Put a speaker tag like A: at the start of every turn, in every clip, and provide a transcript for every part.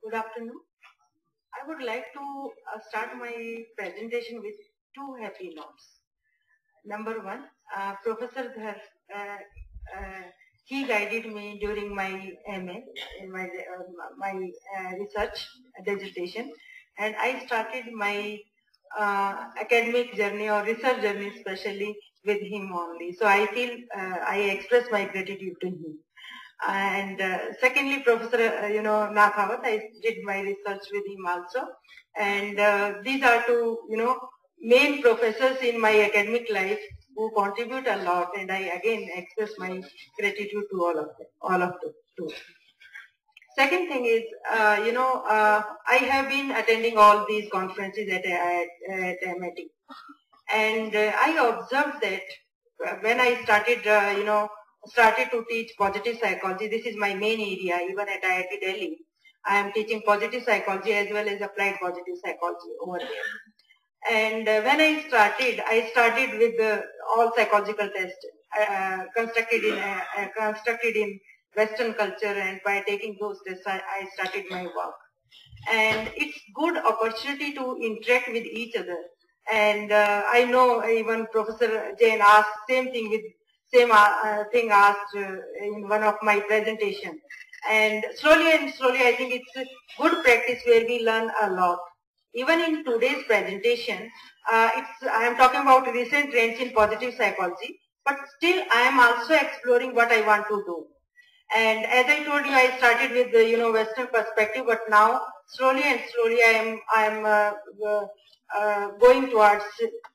A: Good afternoon. I would like to start my presentation with two happy notes. Number one, Professor Dhar, he guided me during my MA, in my research dissertation, and I started my academic journey or research journey especially with him only. So I feel I express my gratitude to him. And secondly, Professor, Nathawat, I did my research with him also. And these are two, main professors in my academic life who contribute a lot. And I again express my gratitude to all of them. Second thing is, I have been attending all these conferences at MIT. And I observed that when I started to teach positive psychology. This is my main area, even at IIT Delhi. I am teaching positive psychology as well as applied positive psychology over there. And when I started with all psychological tests constructed in Western culture, and by taking those tests, I started my work. And it's good opportunity to interact with each other. And I know even Professor Jain asked same thing asked in one of my presentation. And slowly, I think it's a good practice where we learn a lot. Even in today's presentation, I am talking about recent trends in positive psychology, but still I am also exploring what I want to do. And as I told you, I started with the Western perspective, but now slowly I am going towards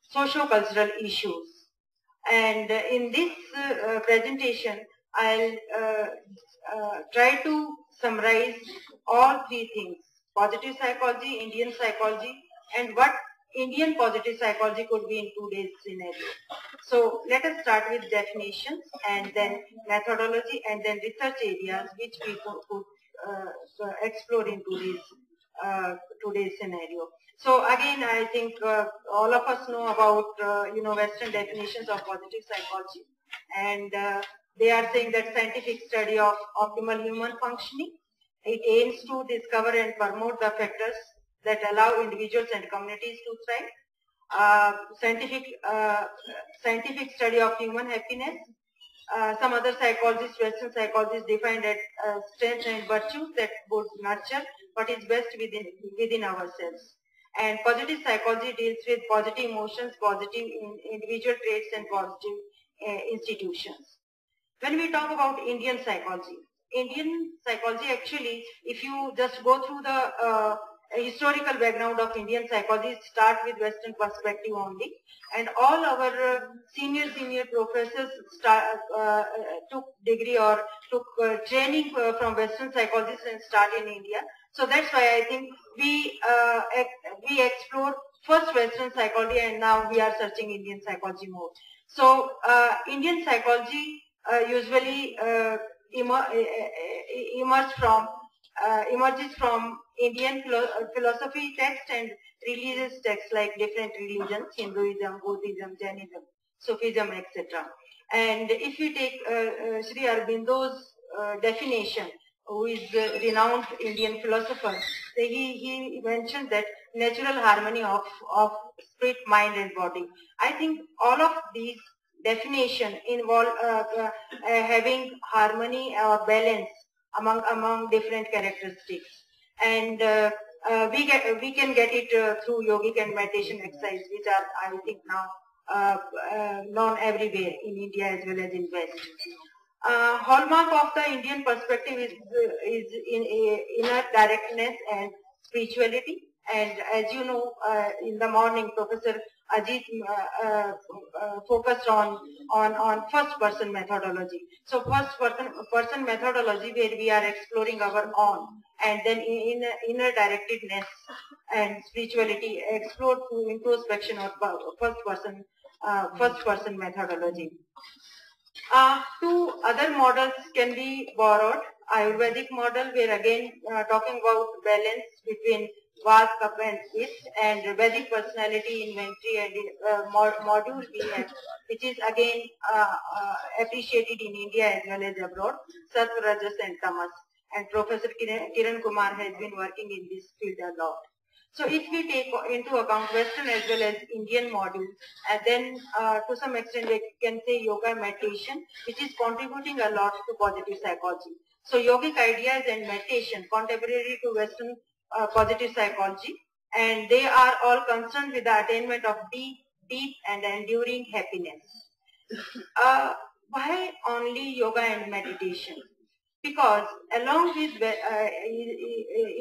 A: socio-cultural issues. And in this presentation, I'll try to summarize all three things: positive psychology, Indian psychology, and what Indian positive psychology could be in today's scenario. So let us start with definitions, and then methodology, and then research areas which we could explore in today's scenario. So again, I think all of us know about Western definitions of positive psychology, and they are saying that scientific study of optimal human functioning. It aims to discover and promote the factors that allow individuals and communities to thrive. Scientific study of human happiness. Some other psychologists, Western psychologists, define that strengths and virtues that would nurture what is best within ourselves. And positive psychology deals with positive emotions, positive individual traits, and positive institutions. When we talk about Indian psychology actually, if you just go through the historical background of Indian psychology, start with Western perspective only, and all our senior professors took degree or took training from Western psychologists and start in India. So that's why I think we explore first Western psychology, and now we are searching Indian psychology more. So Indian psychology usually emerges from Indian philosophy text and religious texts like different religions: Hinduism, Buddhism, Jainism, Sufism, etc. And if you take Sri Aurobindo's definition, who is a renowned Indian philosopher, he mentioned that natural harmony of spirit, mind, and body. I think all of these definition involve having harmony or balance among different characteristics, and we can get it through yogic and meditation exercise, which are, I think, now known everywhere in India as well as in West. Hallmark of the Indian perspective is in inner directness and spirituality. And as you know, in the morning, Professor Ajit focused on first person methodology. So first person methodology, where we are exploring our own, and then in inner directedness and spirituality explored through introspection or first person methodology. Two other models can be borrowed. Ayurvedic model, where again talking about balance between Vata, Kapha, and Pitta, and Vedic personality inventory and module we have, which is again appreciated in India as well as abroad, Sattva, Rajas, and Tamas. and Professor Kiran Kumar has been working in this field a lot. So if we take into account Western as well as Indian module, then to some extent we can say yoga meditation, which is contributing a lot to positive psychology. So yogic ideas and meditation contemporary to Western positive psychology, and they are all concerned with the attainment of deep and enduring happiness. Why only yoga and meditation? Because along with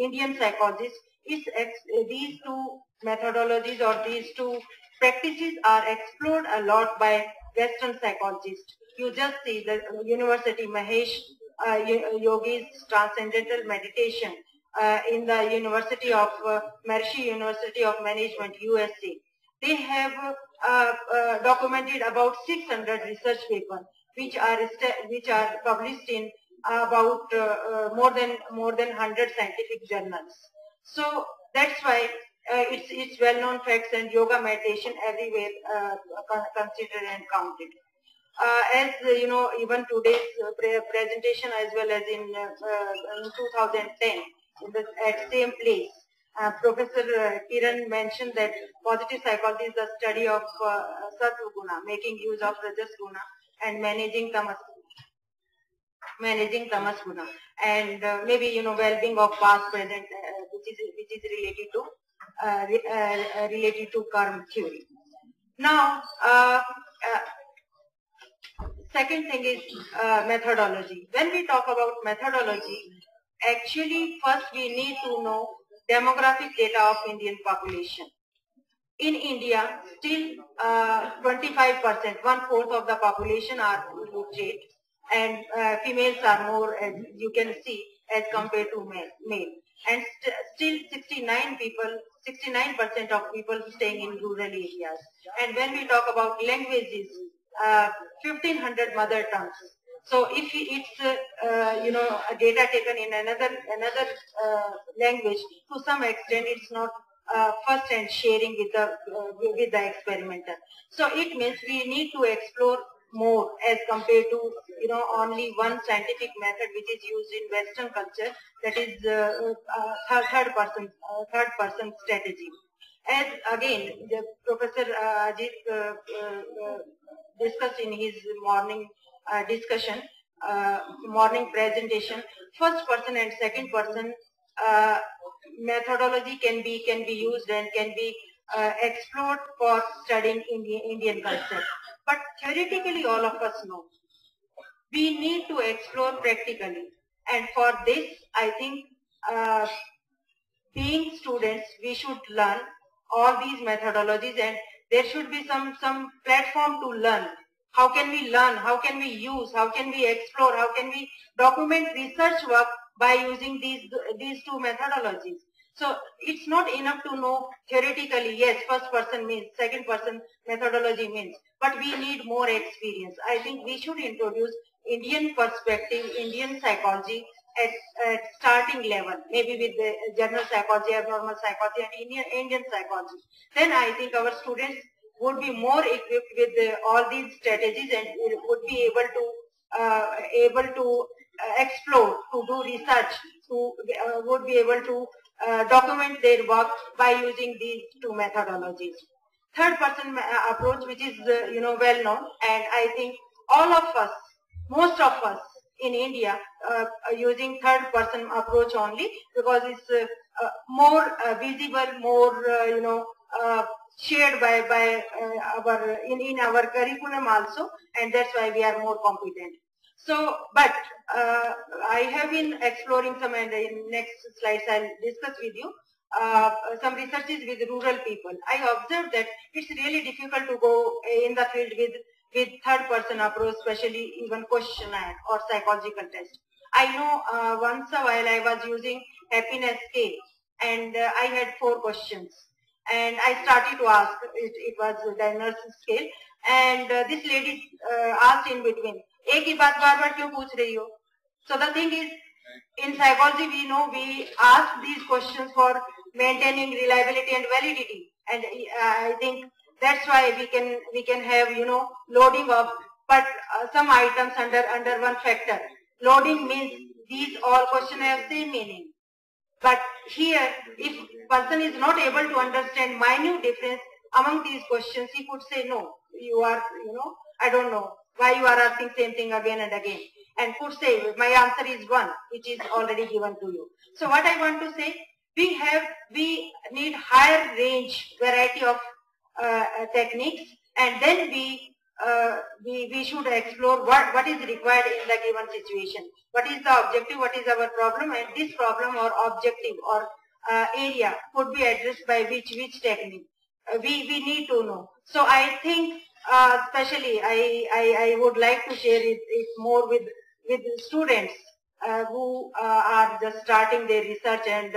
A: Indian psychologists, these two methodologies or these two practices are explored a lot by Western psychologists. You just see the University Mahesh Yogi's Transcendental Meditation in the University of Maharishi University of Management, USA. They have documented about 600 research papers which are published in about more than 100 scientific journals. So that's why it's well-known facts, and yoga meditation everywhere considered and counted. As you know, even today's presentation as well as in 2010 at same place, Professor Kiran mentioned that positive psychology is the study of Sattva Guna, making use of Rajas Guna and managing Tamas Guna, and maybe, you know, well-being of past, present, which is related to karma theory. Now, second thing is methodology. When we talk about methodology, actually first we need to know demographic data of Indian population. In India, still 25%, 1/4 of the population are illiterate, and females are more, as you can see, as compared to male. And still 69% of people staying in rural areas. And when we talk about languages, 1500 mother tongues. So if it's you know, a data taken in another language, to some extent it's not first-hand sharing with the experimenter. So it means we need to explore more as compared to, you know, only one scientific method which is used in Western culture, that is third person strategy. As again, the Professor Ajit discussed in his morning discussion, morning presentation, first person and second person methodology can be used and can be explored for studying Indian culture. But theoretically, all of us know we need to explore practically, and for this, I think, being students, we should learn all these methodologies, and there should be some platform to learn. How can we learn? How can we use? How can we explore? How can we document research work by using these two methodologies? So it's not enough to know theoretically, yes, first person means, second person methodology means, but we need more experience. I think we should introduce Indian perspective, Indian psychology at starting level, maybe with the general psychology, abnormal psychology, and Indian psychology. Then I think our students would be more equipped with all these strategies, and would be able to explore, to do research, would be able to document their work by using these two methodologies. Third person approach, which is you know, well known, and I think all of us, most of us in India are using third person approach only because it's more visible, more you know, shared by our in our curriculum also, and that's why we are more competent. So, but I have been exploring some, and in next slides I'll discuss with you some researches with rural people. I observed that it's really difficult to go in the field with third person approach, especially even questionnaire or psychological test. I know once a while I was using happiness scale, and I had 4 questions, and I started to ask. It was the nurse scale, and this lady asked in between, एक ही बात बार-बार क्यों पूछ रही हो? So the thing is, in psychology we know we ask these questions for maintaining reliability and validity, and I think that's why we can have, you know, loading of, but some items under one factor. Loading means these all questions have same meaning. But here, if person is not able to understand minute difference among these questions, he could say, no, you are, I don't know why you are asking same thing again and again. And could say, my answer is one, which is already given to you. So what I want to say, we need higher range variety of techniques, and then we should explore what is required in the given situation. What is the objective, what is our problem, and this problem or objective or area could be addressed by which technique. We need to know. So I think especially I would like to share it more with students who are just starting their research and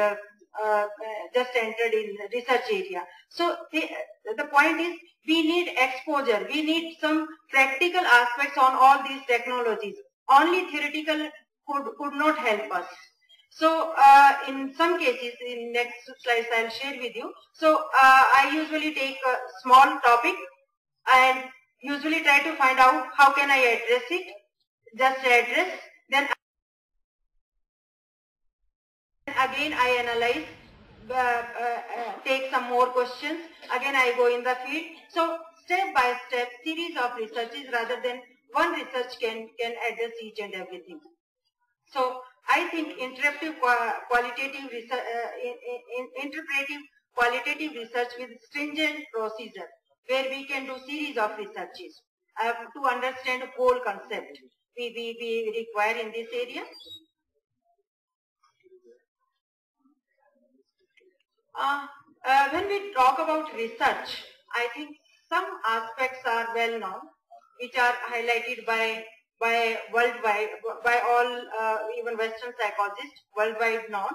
A: just entered in research area. So the point is, we need exposure. We need some practical aspects on all these technologies. Only theoretical could not help us. So in some cases, in next slides I'll share with you. So I usually take a small topic and usually try to find out how can I address it. Just address, then again I analyze, take some more questions, again I go in the field. So step by step series of researches rather than one research can address each and everything. So I think interpretive qualitative research with stringent procedure, where we can do series of researches to understand whole concept we require in this area. When we talk about research, I think some aspects are well known, which are highlighted by worldwide, by all even Western psychologists worldwide known,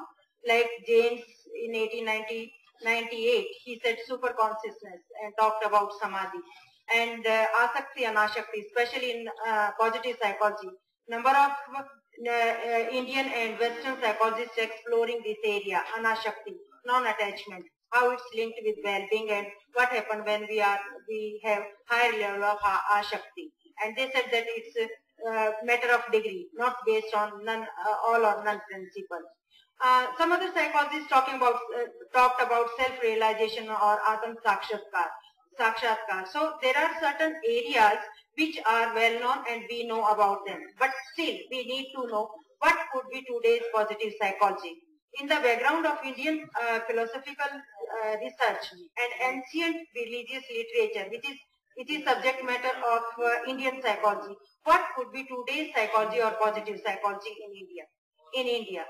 A: like James in 1898, he said super consciousness and talked about samadhi, and asakti anashakti, especially in positive psychology. Number of Indian and Western psychologists exploring this area, anashakti, non-attachment, how it's linked with well-being, and what happens when we have higher level of ashakti. And they said that it's a matter of degree, not based on none, all or none principle. Some other psychologists talked about self-realization or Atma Sakshatkar. So there are certain areas which are well known and we know about them. But still, we need to know what could be today's positive psychology. In the background of Indian philosophical research and ancient religious literature, which is subject matter of Indian psychology, what could be today's psychology or positive psychology in India?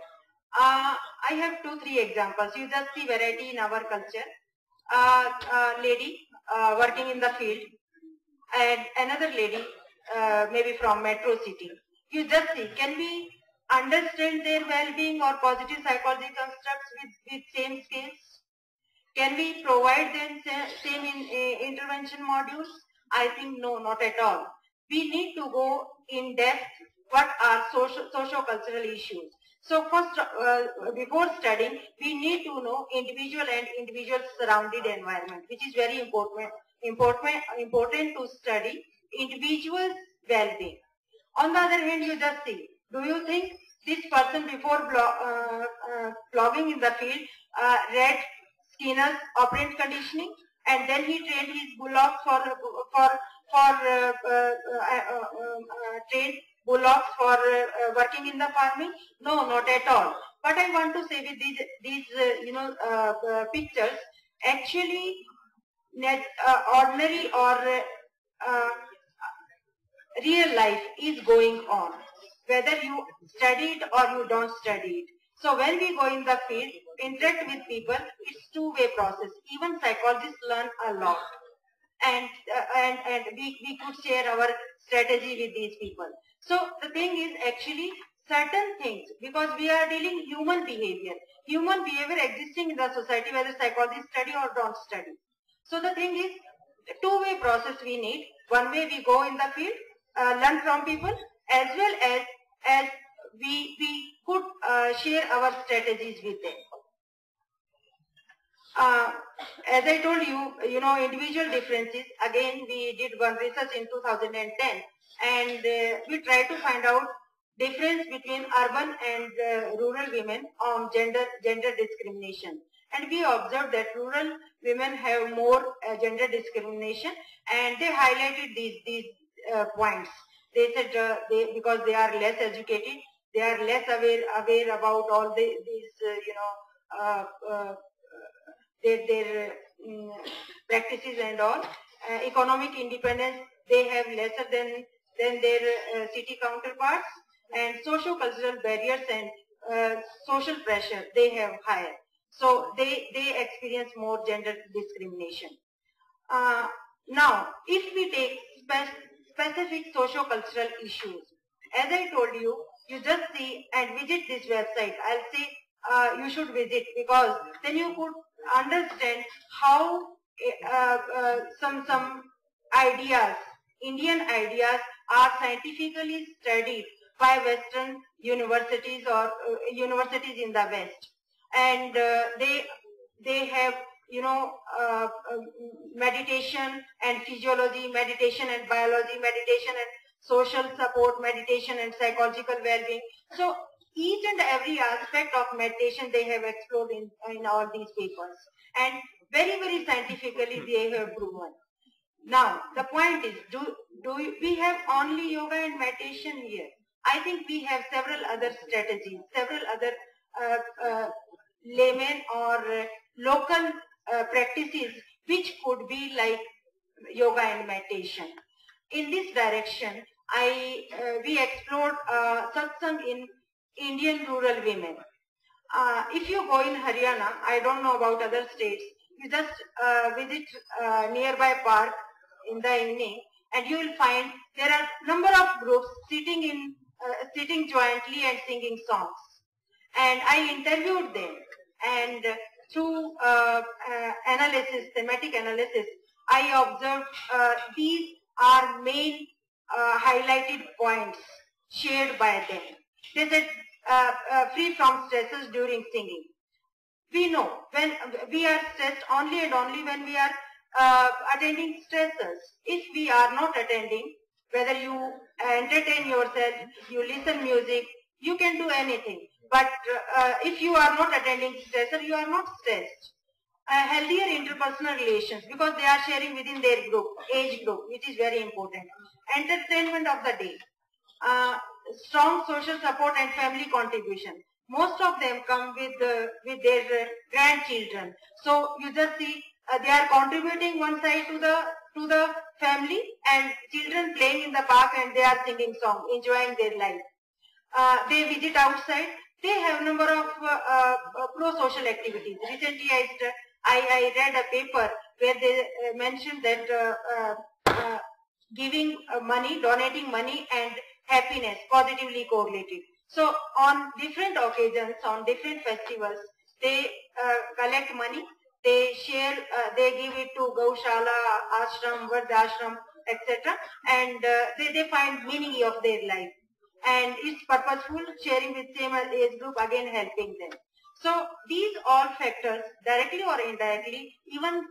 A: I have 2-3 examples. You just see variety in our culture. Lady working in the field and another lady maybe from metro city. You just see, can we understand their well-being or positive psychology constructs with same scales? Can we provide them same intervention modules? I think no, not at all. We need to go in depth what are socio-cultural issues. So first, before studying, we need to know individual and individual surrounded environment, which is very important to study individual's well-being. On the other hand, you just see, do you think this person before blogging in the field read Skinner's operant conditioning, and then he trained his bullocks trained bullocks for working in the farming? No, not at all. What I want to say with these pictures, actually ordinary or real life is going on, whether you study it or you don't study it. So when we go in the field, interact with people, it's two-way process. Even psychologists learn a lot, and we could share our strategy with these people. So the thing is actually certain things, because we are dealing human behavior existing in the society, whether psychologists study or don't study. So the thing is, two-way process we need. One way we go in the field, learn from people, as well as we could share our strategies with them. As I told you, individual differences. Again, we did one research in 2010, and we tried to find out difference between urban and rural women on gender discrimination. And we observed that rural women have more gender discrimination, and they highlighted these points. They said because they are less educated, they are less aware about all these their practices and all. Economic independence they have lesser than their city counterparts, and socio-cultural barriers and social pressure they have higher. So they experience more gender discrimination. Now, if we take specific socio-cultural issues, as I told you, you just see and visit this website. I'll say you should visit, because then you could understand how some ideas, Indian ideas, are scientifically studied by Western universities or universities in the West, and they have meditation and physiology, meditation and biology, meditation and social support, meditation and psychological well-being. So each and every aspect of meditation they have explored in all these papers, and very scientifically they have proven. Now the point is, do we have only yoga and meditation here? I think we have several other strategies, several other layman or local practices which could be like yoga and meditation. In this direction, we explored satsang in Indian rural women. If you go in Haryana, I don't know about other states, you just visit nearby park in the evening, and you will find there are number of groups sitting jointly and singing songs. And I interviewed them, and through analysis, thematic analysis, I observed these are main highlighted points shared by them. They said free from stresses during singing. We know when we are stressed only and only when we are attending stressors. If we are not attending, whether you entertain yourself, you listen music, you can do anything. But if you are not attending stressor, you are not stressed. Healthier interpersonal relations, because they are sharing within their group, age group, which is very important. Entertainment of the day. Strong social support and family contribution. Most of them come with their grandchildren. So you just see they are contributing one side to the family, and children playing in the park, and they are singing songs, enjoying their life. They visit outside. They have number of pro-social activities. Recently, I read a paper where they mentioned that giving money, donating money, and happiness positively correlated. So on different occasions, on different festivals, they collect money, they share, they give it to Gaushala, Ashram, Vardhashram, etc. And they find meaning of their life. And it's purposeful, sharing with same age group, again helping them. So these all factors, directly or indirectly, even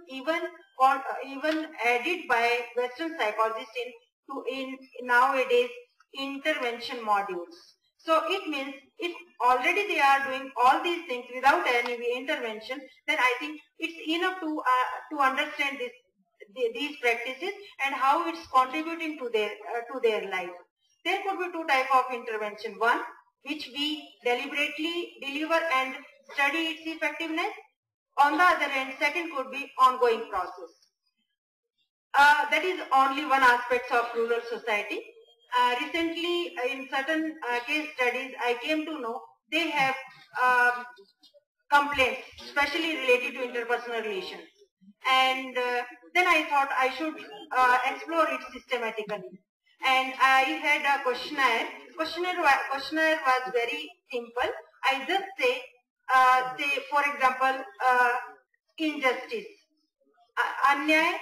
A: added by Western psychologists in nowadays intervention modules. So it means if already they are doing all these things without any intervention, then I think it's enough to understand these practices and how it's contributing to their life. There could be two types of intervention. One, which we deliberately deliver and study its effectiveness. On the other hand, second could be ongoing process. That is only one aspect of rural society. Recently, in certain case studies, I came to know they have complaints, especially related to interpersonal relations. And then I thought I should explore it systematically. And I had a questionnaire. Questionnaire was very simple. I just say, for example, injustice. अन्याय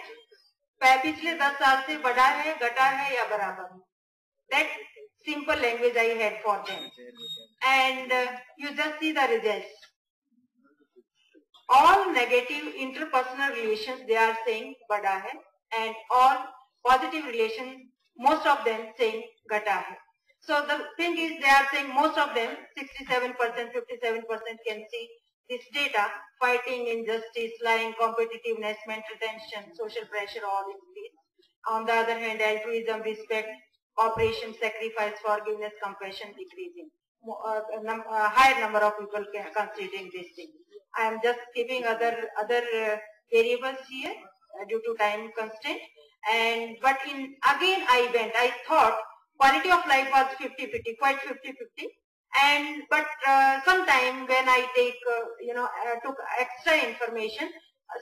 A: पिछले 10 साल से बढ़ा है, घटा है या बराबर? That simple language I had for them. And you just see the results. All negative interpersonal relations, they are saying बढ़ा है, and all positive relations, most of them saying घटा है. So the thing is, they are saying most of them, 67%, 57% can see this data, fighting injustice, lying, competitiveness, mental tension, social pressure, all increase. On the other hand, altruism, respect, cooperation, sacrifice, forgiveness, compassion decreasing. A higher number of people considering this thing. I am just keeping other variables here due to time constraint. But again I thought quality of life was 50-50, quite 50-50. But sometime when I take took extra information,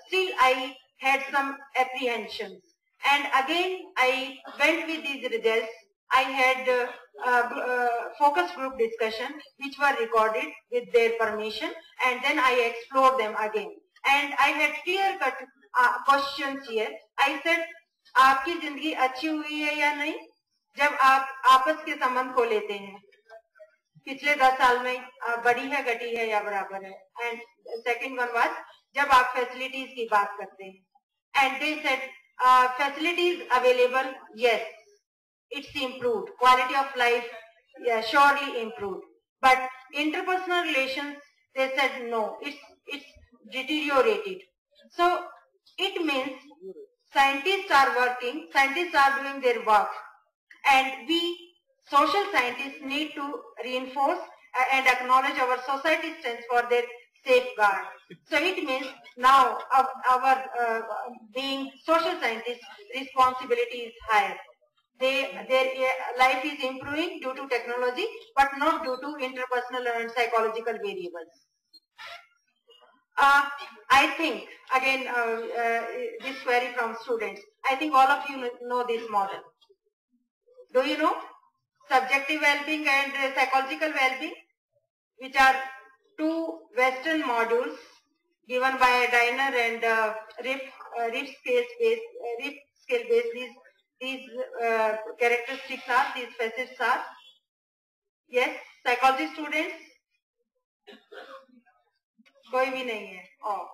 A: still I had some apprehensions. And again I went with these results. I had focus group discussion which were recorded with their permission, and then I explored them again. And I had clear cut questions here. I said, आपकी जिंदगी अच्छी हुई है या नहीं जब आप आपस के संबंध को लेते हैं? पिछले 10 साल में बढ़ी है, घटी है या बराबर है? एंड सेकंड वन वाज जब आप फैसिलिटीज की बात करते हैं, and they said facilities available, yes, it's improved. Quality of life, yeah, surely improved. But interpersonal relations, they said no, it's deteriorated. So it means scientists are working, scientists are doing their work, and we social scientists need to reinforce and acknowledge our society stands for their safeguard. So it means now our being social scientists, responsibility is higher. Their life is improving due to technology, but not due to interpersonal and psychological variables. I think, again, this query from students, I think all of you know this model. Do you know? Subjective well-being and psychological well-being, which are two Western modules given by Diner and Riff scale based. These characteristics are, these facets are. Yes, psychology students? कोई भी नहीं है. Oh.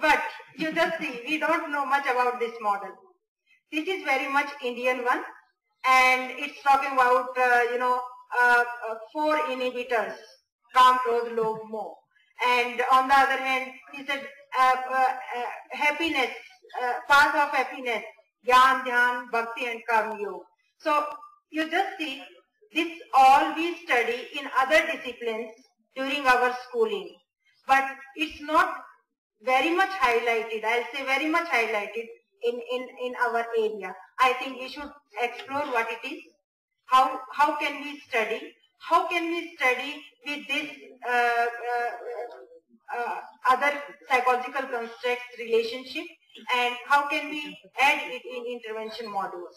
A: But you just see, we don't know much about this model. This is very much Indian one, and it's talking about 4 inhibitors: Kam, Krodh, Lobh, Moh. And on the other hand, he said happiness, path of happiness, Jnana, Dhyan, Bhakti and Karma Yoga. So you just see, this all we study in other disciplines during our schooling, but it's not very much highlighted. I'll say very much highlighted in our area. I think we should explore what it is. How can we study? How can we study with this other psychological constructs relationship, and how can we add it in intervention modules?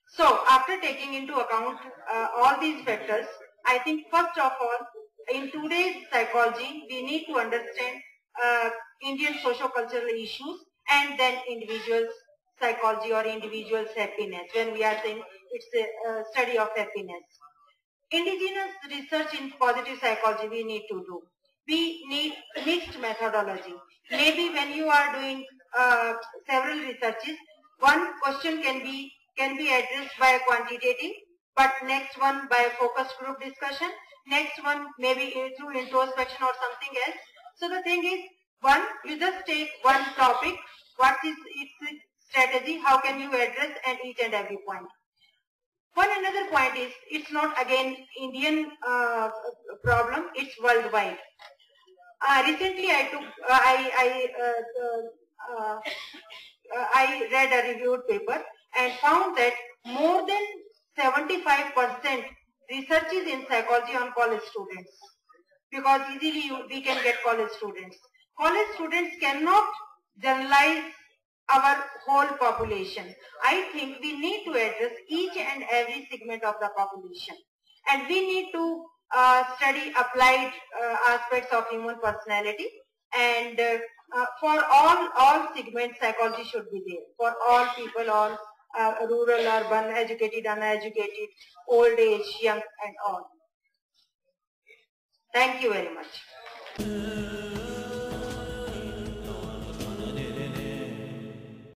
A: So after taking into account all these factors, I think first of all, in today's psychology, we need to understand Indian socio-cultural issues, and then individuals' psychology or individuals' happiness, when we are saying it's a study of happiness. Indigenous research in positive psychology we need to do. We need mixed methodology. Maybe when you are doing several researches, one question can be addressed by a quantitative, but next one by a focus group discussion, next one maybe through introspection or something else. So the thing is, one, you just take one topic, what is its strategy, how can you address and each and every point. One another point is, it's not again Indian problem, it's worldwide. Recently I read a reviewed paper and found that more than 75% researches in psychology on college students, because easily we can get college students. College students cannot generalize our whole population. I think we need to address each and every segment of the population, and we need to study applied aspects of human personality, and for all segments psychology should be there, for all people, all rural, urban, educated, uneducated, old age, young and all. Thank you very much.